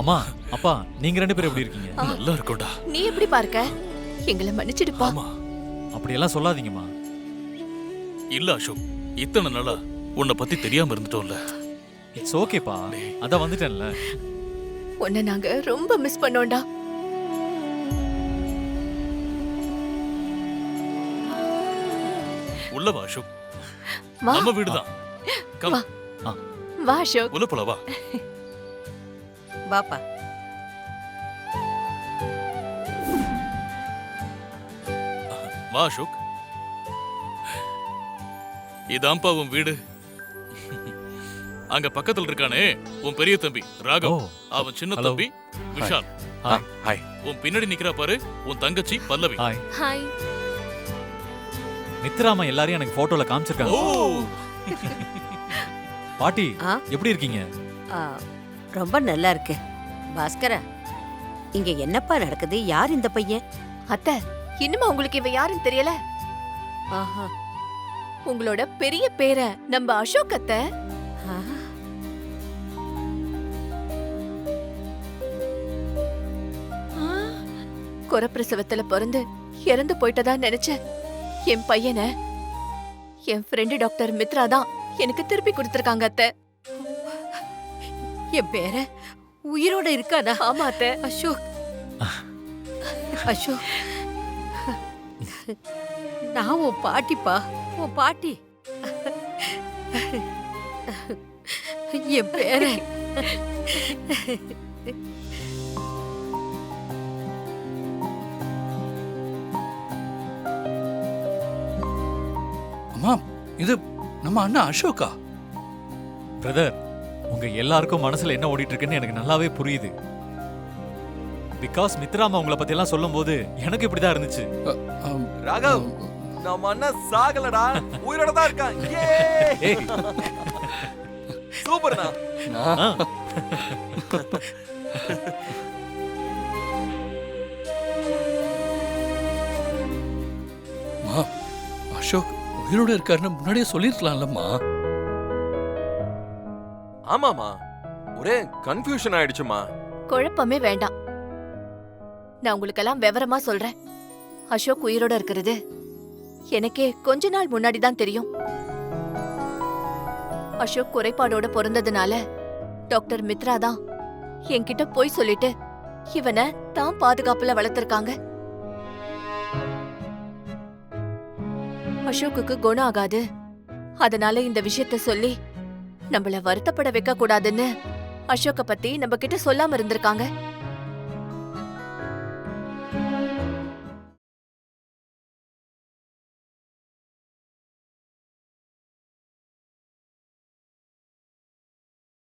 அம்மா அப்பா நீங்க 2 பேரும் எப்படி இருக்கீங்க? நல்லா இருக்கோடா. நீ எப்படி பார்க்க? எங்களை மன்னிச்சிடுப்பா. ஆமா. அப்படியெல்லாம் சொல்லாதீங்கம்மா. இல்ல அசோக், இத்தனை நாளா உன்னை பத்தி தெரியாம இருந்துட்டோம்ல. இட்ஸ் ஓகேப்பா. அதான் வந்துட்டேன்ல. உன்னை நாங்க ரொம்ப மிஸ் பண்ணோம்டா. உள்ள வா அசோக், வா நம்ம வீடுதான். கம், வா அசோக். உள்ள போல வா. பாப்பா. வா அசோக். இதான்ப்பா உன் வீடு. அங்க பக்கத்துல இருக்கானே உன் பெரிய தம்பி ராகவ், ஓ. அவன் சின்ன Hello. தம்பி விஷால். ஹாய். உன் பின்னாடி நிக்கிறா பாரு உன் தங்கச்சி பல்லவி. ஹாய். ஹாய். மித்ராமா எல்லாரையும் எனக்கு போட்டோல ஓ, காமிச்சிருக்காங்க. பாட்டி ஆ? எப்படி இருக்கீங்க? ஆ, ரொம்ப நல்லா இருக்கு. பாஸ்கரா, இங்க என்னப்பா நடக்குது? யார் இந்த பையன்? அத்தை, இன்னுமா உங்களுக்கு இவ யாருன்னு தெரியல? ஆஹா. உங்களோட பெரிய பேரன் நம்ம அசோக் அத்தை. ஆ. குறப்பிரசவத்துல பிறந்து இறந்து போயிட்டதா நினைச்சேன். என் பையனை என் ஃப்ரெண்டு டாக்டர் மித்ரா தான் எனக்கு திருப்பி கொடுத்திருக்காங்க அத்தை. என் பேர உயிரோட இருக்கானா? ஆமா அத்தை. அசோக், அசோக், நான் உன் பாட்டிப்பா, உன் பாட்டி. என் பேர அம்மா, இது நம்ம அண்ணா அசோகா. பிரதர், உங்க எல்லாருக்கும் மனசுல என்ன ஓடிட்டு இருக்குன்னு எனக்கு நல்லாவே புரியுது. பிகாஸ் மித்ராமா உங்களை பத்தி எல்லாம் சொல்லும்போது எனக்கு இப்படிதான் இருந்துச்சு. அம், ராகவ், நம்ம அண்ணன் சாகலடா, உயிரோட தான் இருக்கான். ஏய், சூப்பர்ண்ணா. ஆ, அம்மா, அசோக் உயிரோட இருக்காருன்னு முன்னாடியே சொல்லிருக்கலாம்லம்மா. ஆமாமா, ஒரே கன்ஃபியூஷன் ஆயிடுச்சுமா. குழப்பமே வேண்டாம். நான் உங்களுக்கெல்லாம் விவரமா சொல்றேன். அசோக் உயிரோட இருக்கிறது எனக்கே கொஞ்ச நாள் முன்னாடி தான் தெரியும். அசோக் குறைபாடோட பிறந்ததுனால டாக்டர் மித்ரா தான் என்கிட்ட போய் சொல்லிட்டு இவனை தான் பாதுகாப்புல வளர்த்திருக்காங்க. அசோக்குக்கு குணம் ஆகாது, அதனால இந்த விஷயத்த சொல்லி நம்மள வருத்தப்பட வைக்க கூடாதுன்னு அசோக்க பத்தி நம்ம கிட்ட சொல்லாம இருந்திருக்காங்க.